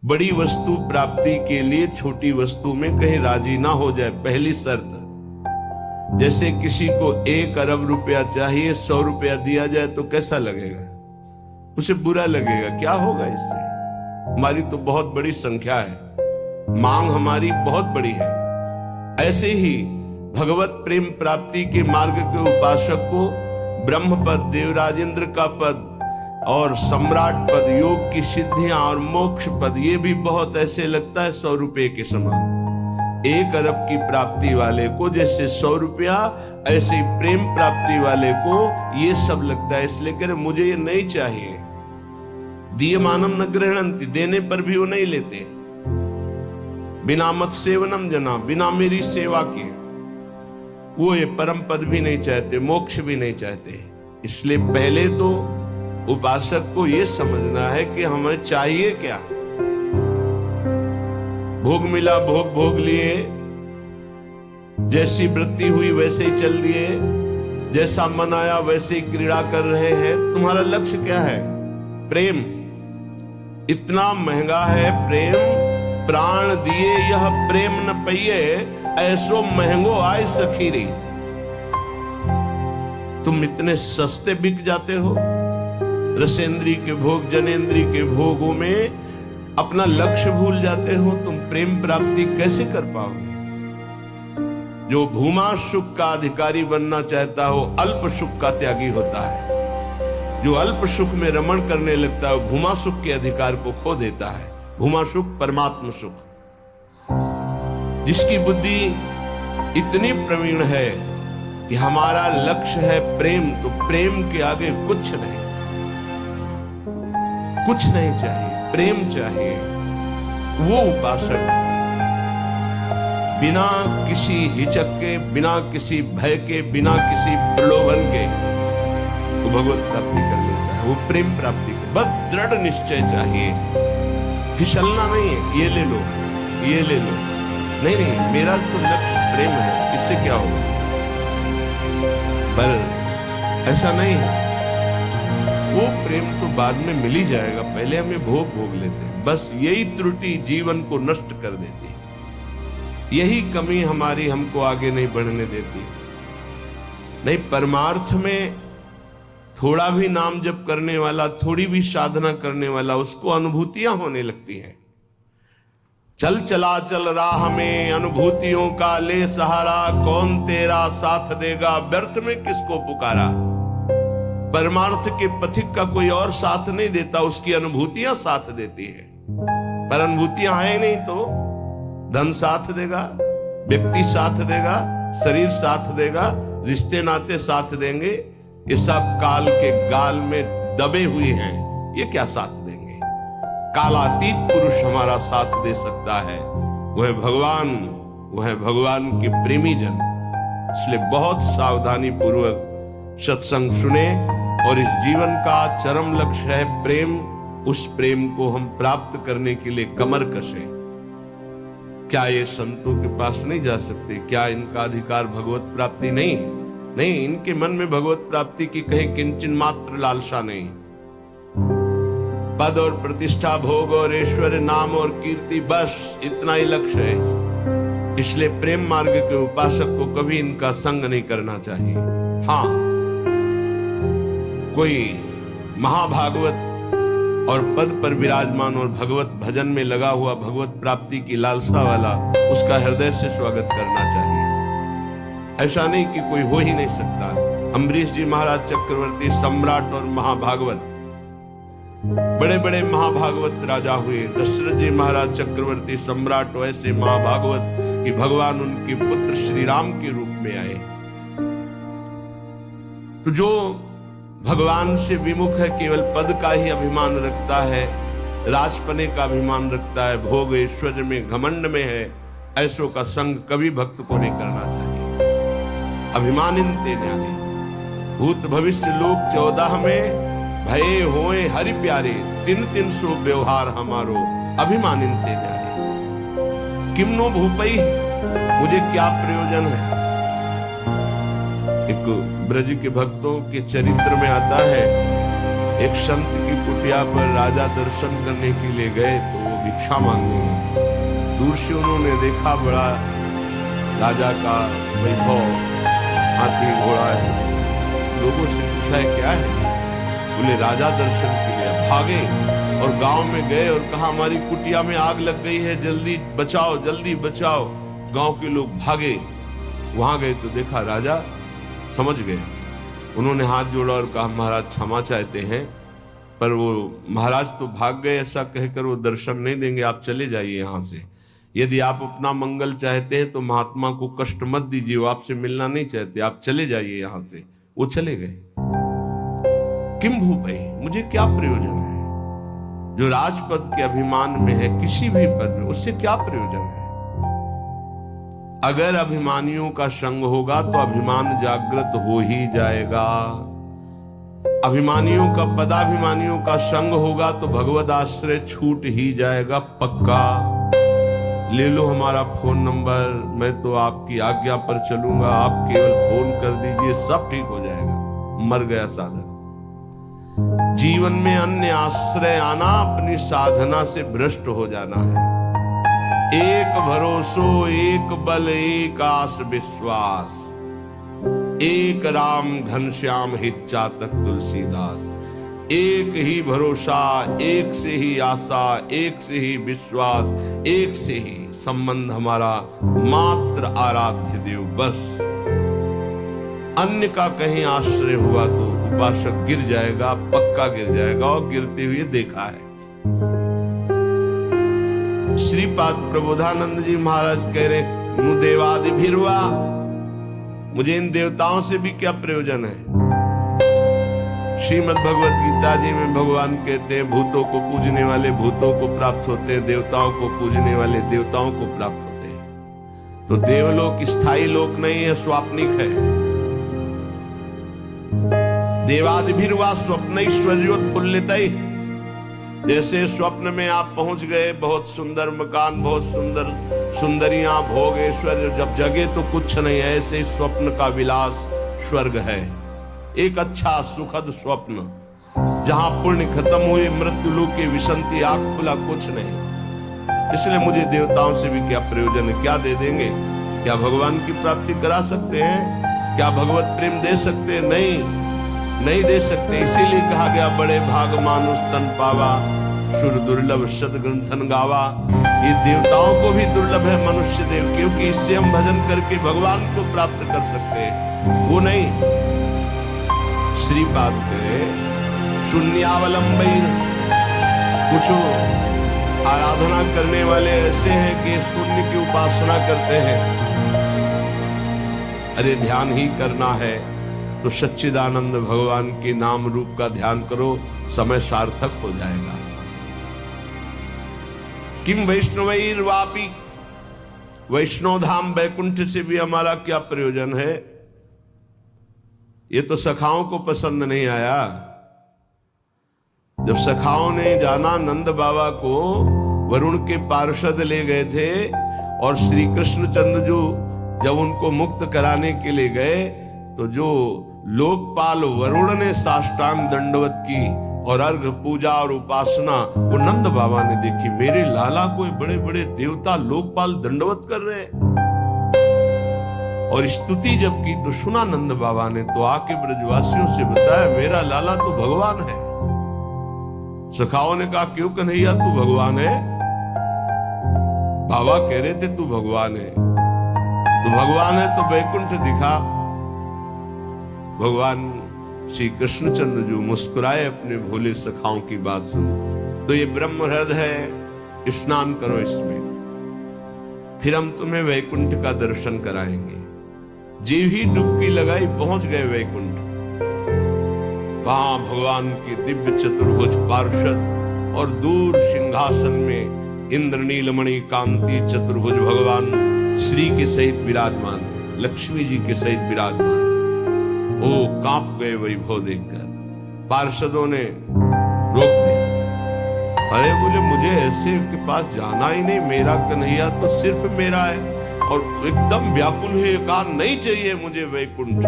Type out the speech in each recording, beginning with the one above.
बड़ी वस्तु प्राप्ति के लिए छोटी वस्तु में कहीं राजी ना हो जाए, पहली शर्त। जैसे किसी को 1 अरब रुपया चाहिए, 100 रुपया दिया जाए तो कैसा लगेगा? उसे बुरा लगेगा। क्या होगा इससे? हमारी तो बहुत बड़ी संख्या है, मांग हमारी बहुत बड़ी है। ऐसे ही भगवत प्रेम प्राप्ति के मार्ग के उपासक को ब्रह्म पद, देवराजेंद्र का पद और सम्राट पद, योग की सिद्धियां और मोक्ष पद, ये भी बहुत ऐसे लगता है 100 रुपये के समान। 1 अरब की प्राप्ति वाले को जैसे 100 रुपया, ऐसे प्रेम प्राप्ति वाले को ये सब लगता है। इसलिए कह रहे मुझे ये नहीं चाहिए। दीयमानम न गृह्णन्ति, देने पर भी वो नहीं लेते। बिना मत सेवनम जना, बिना मेरी सेवा के वो ये परम पद भी नहीं चाहते, मोक्ष भी नहीं चाहते। इसलिए पहले तो उपासक को ये समझना है कि हमें चाहिए क्या। भोग मिला, भोग भोग लिए, जैसी वृत्ति हुई वैसे ही चल दिए, जैसा मन आया वैसे ही क्रीड़ा कर रहे हैं। तुम्हारा लक्ष्य क्या है? प्रेम। इतना महंगा है प्रेम, प्राण दिए यह प्रेम न पइए, ऐसो महंगो आय सखीरी। तुम इतने सस्ते बिक जाते हो। रसेंद्री के भोग, जनेंद्री के भोगों में अपना लक्ष्य भूल जाते हो। तुम प्रेम प्राप्ति कैसे कर पाओगे? जो भूमा सुख का अधिकारी बनना चाहता हो, अल्प सुख का त्यागी होता है। जो अल्प सुख में रमण करने लगता है, भूमा सुख के अधिकार को खो देता है। भूमा सुख परमात्म सुख। जिसकी बुद्धि इतनी प्रवीण है कि हमारा लक्ष्य है प्रेम, तो प्रेम के आगे कुछ नहीं, कुछ नहीं चाहिए, प्रेम चाहिए। वो उपासक बिना किसी हिचक के, बिना किसी भय के, बिना किसी प्रलोभन के वो भगवत प्राप्ति कर लेता है। वो प्रेम प्राप्ति कर, बस दृढ़ निश्चय चाहिए, फिसलना नहीं है। ये ले लो, ये ले लो, नहीं नहीं, मेरा तो लक्ष्य प्रेम है, इससे क्या होगा? पर ऐसा नहीं है। वो प्रेम तो बाद में मिल ही जाएगा, पहले हमें भोग भोग लेते हैं। बस यही त्रुटि जीवन को नष्ट कर देती है। यही कमी हमारी हमको आगे नहीं बढ़ने देती। नहीं, परमार्थ में थोड़ा भी नाम जप करने वाला, थोड़ी भी साधना करने वाला, उसको अनुभूतियां होने लगती हैं। चल चला चल राह में अनुभूतियों का ले सहारा, कौन तेरा साथ देगा, व्यर्थ में किसको पुकारा। परमार्थ के पथिक का कोई और साथ नहीं देता, उसकी अनुभूतियां साथ देती है। पर अनुभूतियां हैं नहीं तो धन साथ देगा, व्यक्ति साथ देगा, शरीर साथ देगा, रिश्ते नाते साथ देंगे। ये सब काल के गाल में दबे हुए हैं, ये क्या साथ देंगे? कालातीत पुरुष हमारा साथ दे सकता है, वह भगवान, वह भगवान के प्रेमी जन। इसलिए बहुत सावधानी पूर्वक सत्संग सुने और इस जीवन का चरम लक्ष्य है प्रेम। उस प्रेम को हम प्राप्त करने के लिए कमर कसें। क्या ये संतों के पास नहीं जा सकते? क्या इनका अधिकार भगवत प्राप्ति नहीं? नहीं, इनके मन में भगवत प्राप्ति की कहीं किंचन मात्र लालसा नहीं। पद और प्रतिष्ठा, भोग और ऐश्वर्य, नाम और कीर्ति, बस इतना ही लक्ष्य है। इसलिए प्रेम मार्ग के उपासक को कभी इनका संग नहीं करना चाहिए। हाँ, कोई महाभागवत और पद पर विराजमान और भगवत भजन में लगा हुआ, भगवत प्राप्ति की लालसा वाला, उसका हृदय से स्वागत करना चाहिए। ऐसा नहीं कि कोई हो ही नहीं सकता। अम्बरीश जी महाराज चक्रवर्ती, सम्राट और महाभागवत, बड़े बड़े महाभागवत राजा हुए। दशरथ जी महाराज चक्रवर्ती, सम्राट, वैसे महाभागवत कि भगवान उनके पुत्र श्री राम के रूप में आए। तो जो भगवान से विमुख है, केवल पद का ही अभिमान रखता है, राजपने का अभिमान रखता है, भोग ऐश्वर्य में घमंड में है, ऐसों का संग कभी भक्त को नहीं करना चाहिए। अभिमानिन्ते न्यारे, भूत भविष्य लोक 14 में भये होए हरि प्यारे, 300 व्यवहार हमारो अभिमानिन्ते न्यारे। किमनो भूपई, मुझे क्या प्रयोजन है? एक ब्रज के भक्तों के चरित्र में आता है, एक संत की कुटिया पर राजा दर्शन करने के लिए गए तो वो भिक्षा मांगने में। दूर से उन्होंने देखा बड़ा राजा का वैभव, हाथी घोड़ा, ऐसे लोगों से पूछा है क्या है? बोले राजा दर्शन के लिए। भागे और गांव में गए और कहा हमारी कुटिया में आग लग गई है, जल्दी बचाओ, जल्दी बचाओ। गांव के लोग भागे, वहां गए तो देखा राजा समझ गए। उन्होंने हाथ जोड़ा और कहा महाराज क्षमा चाहते हैं, पर वो महाराज तो भाग गए, ऐसा कहकर वो दर्शन नहीं देंगे, आप चले जाइए यहाँ से। यदि आप अपना मंगल चाहते हैं तो महात्मा को कष्ट मत दीजिए, वो आपसे मिलना नहीं चाहते, आप चले जाइए यहाँ से। वो चले गए। किम भूपै, मुझे क्या प्रयोजन है? जो राजपद के अभिमान में है, किसी भी पद में, उससे क्या प्रयोजन है? अगर अभिमानियों का संग होगा तो अभिमान जागृत हो ही जाएगा। अभिमानियों का, पदाभिमानियों का संग होगा तो भगवद आश्रय छूट ही जाएगा पक्का। ले लो हमारा फोन नंबर, मैं तो आपकी आज्ञा पर चलूंगा, आप केवल फोन कर दीजिए, सब ठीक हो जाएगा। मर गया साधक। जीवन में अन्य आश्रय आना अपनी साधना से भ्रष्ट हो जाना है। एक भरोसो, एक बल, एक आस विश्वास, एक राम घनश्याम हित चातक तुलसीदास। एक ही भरोसा, एक से ही आशा, एक से ही विश्वास, एक से ही संबंध हमारा मात्र आराध्य देव बस। अन्य का कहीं आश्रय हुआ तो उपासक गिर जाएगा, पक्का गिर जाएगा, और गिरते हुए देखा है। श्रीपाद प्रबोधानंद जी महाराज कह रहे, नु देवादि भिरवा, मुझे इन देवताओं से भी क्या प्रयोजन है? श्रीमद् भगवत गीता जी में भगवान कहते हैं भूतों को पूजने वाले भूतों को प्राप्त होते हैं, देवताओं को पूजने वाले देवताओं को प्राप्त होते हैं। तो देवलोक स्थायी लोक नहीं है, स्वाप्निक है। देवादिभिर्वा स्वप्नैश्वर्योत्फुल्लितैः, जैसे स्वप्न में आप पहुंच गए, बहुत सुंदर मकान, बहुत सुंदर सुंदरियां, भोग, ऐश्वर्य, जब जगे तो कुछ नहीं है, ऐसे स्वप्न का विलास स्वर्ग है। एक अच्छा सुखद स्वप्न जहां पुण्य खत्म हुए, मृत्यु लोक की विसंति, आंख खुला, कुछ नहीं। इसलिए मुझे देवताओं से भी क्या प्रयोजन है? क्या दे देंगे? क्या भगवान की प्राप्ति करा सकते हैं? क्या भगवत प्रेम दे सकते हैं? नहीं दे सकते। इसीलिए कहा गया बड़े भाग मानुष तन पावा, सुर दुर्लभ सदग्रंथन गावा। ये देवताओं को भी दुर्लभ है मनुष्य देव, क्योंकि इससे हम भजन करके भगवान को प्राप्त कर सकते हैं, वो नहीं। श्रीपाद के शून्यावलंबी, कुछ आराधना करने वाले ऐसे हैं कि शून्य की उपासना करते हैं। अरे ध्यान ही करना है तो सच्चिदानंद भगवान के नाम रूप का ध्यान करो, समय सार्थक हो जाएगा। किम वैष्णवैर्वापि, वैष्णव धाम वैकुंठ से भी हमारा क्या प्रयोजन है? ये तो सखाओं को पसंद नहीं आया। जब सखाओं ने जाना, नंद बाबा को वरुण के पार्षद ले गए थे, और श्री कृष्णचंद्र जो जब उनको मुक्त कराने के लिए गए, तो जो लोकपाल वरुण ने साष्टांग दंडवत की और अर्घ पूजा और उपासना, वो नंद बाबा ने देखी। मेरे लाला को बड़े बड़े देवता लोकपाल दंडवत कर रहे, और स्तुति जब की तो सुना नंद बाबा ने, तो आके ब्रजवासियों से बताया मेरा लाला तो भगवान है। सखाओं ने कहा क्यों कन्हैया तू भगवान है? बाबा कह रहे थे तू भगवान है, तू भगवान है तो वैकुंठ दिखा। भगवान श्री कृष्णचंद्र जो मुस्कुराए अपने भोले सखाओं की बात सुन, तो ये ब्रह्म हृदय है, स्नान करो इसमें, फिर हम तुम्हें वैकुंठ का दर्शन कराएंगे। जीव ही डुबकी लगाई, पहुंच गए वैकुंठ। वहां भगवान के दिव्य चतुर्भुज पार्षद, और दूर सिंहासन में इंद्रनीलमणि कांति चतुर्भुज भगवान श्री के सहित विराजमान है, लक्ष्मी जी के सहित विराजमान। ओ कांप गए वैभव देखकर। पार्षदों ने रोक दिया। अरे बोले मुझे ऐसे के पास जाना ही नहीं, मेरा कन्हैया तो सिर्फ मेरा है, और एकदम व्याकुल हुए, कहा नहीं चाहिए मुझे वैकुंठ।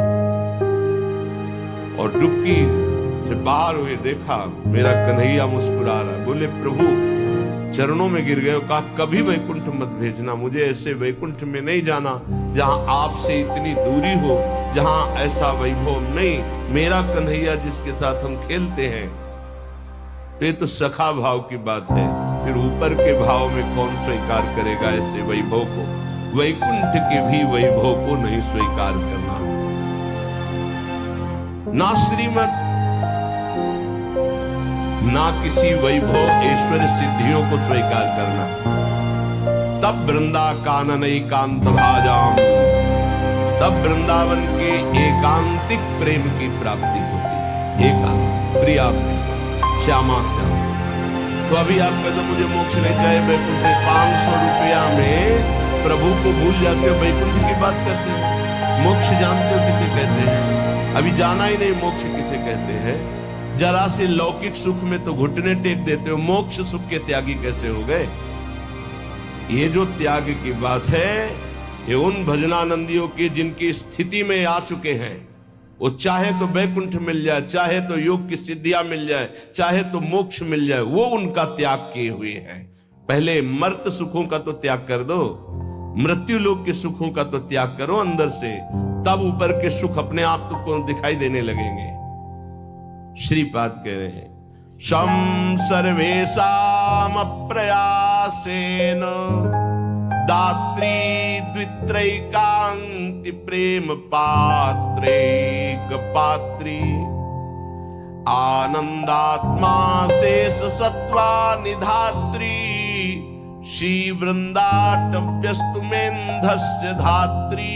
और डुबकी से बाहर हुए, देखा मेरा कन्हैया मुस्कुरा रहा है। बोले प्रभु चरणों में गिर गए, कहा कभी वैकुंठ मत भेजना, मुझे ऐसे वैकुंठ में नहीं जाना जहां आपसे इतनी दूरी हो, जहां ऐसा वैभव नहीं, मेरा कन्हैया जिसके साथ हम खेलते हैं। तो ये तो सखा भाव की बात है, फिर ऊपर के भाव में कौन स्वीकार करेगा ऐसे वैभव को? वैकुंठ के भी वैभव को नहीं स्वीकार करना, ना श्रीमत, ना किसी वैभव ऐश्वर्य सिद्धियों को स्वीकार करना। तब वृंदा कानन एकांत भाजाम, तब वृंदावन के एकांतिक प्रेम की प्राप्ति होगी। एकांत प्रिया प्रेम, श्यामा श्याम। तो अभी आप कहते मुझे मोक्ष नहीं चाहिए, वैकुंठ 500 रुपया में प्रभु को भूल जाते हो, वैकुंठ की बात करते हो। मोक्ष जानते हो किसे कहते हैं? अभी जाना ही नहीं मोक्ष किसे कहते हैं। जरा से लौकिक सुख में तो घुटने टेक देते हो, मोक्ष सुख के त्यागी कैसे हो गए? ये जो त्याग की बात है, ये उन भजनानंदियों की जिनकी स्थिति में आ चुके हैं। वो चाहे तो वैकुंठ मिल जाए, चाहे तो योग की सिद्धियां मिल जाए, चाहे तो मोक्ष मिल जाए, वो उनका त्याग किए हुए हैं। पहले मर्त सुखों का तो त्याग कर दो, मृत्यु लोक के सुखों का तो त्याग करो अंदर से, तब ऊपर के सुख अपने आप तुमको दिखाई देने लगेंगे। श्रीपाद कह रहे हैं, शम सर्वेषाम प्रयासेन दात्री द्वित्रैकांति प्रेम पात्रैक पात्री आनंदात्मा शेष सत्वा निधात्री श्री वृंदाटव्यस्तुमेन्धस्य धात्री।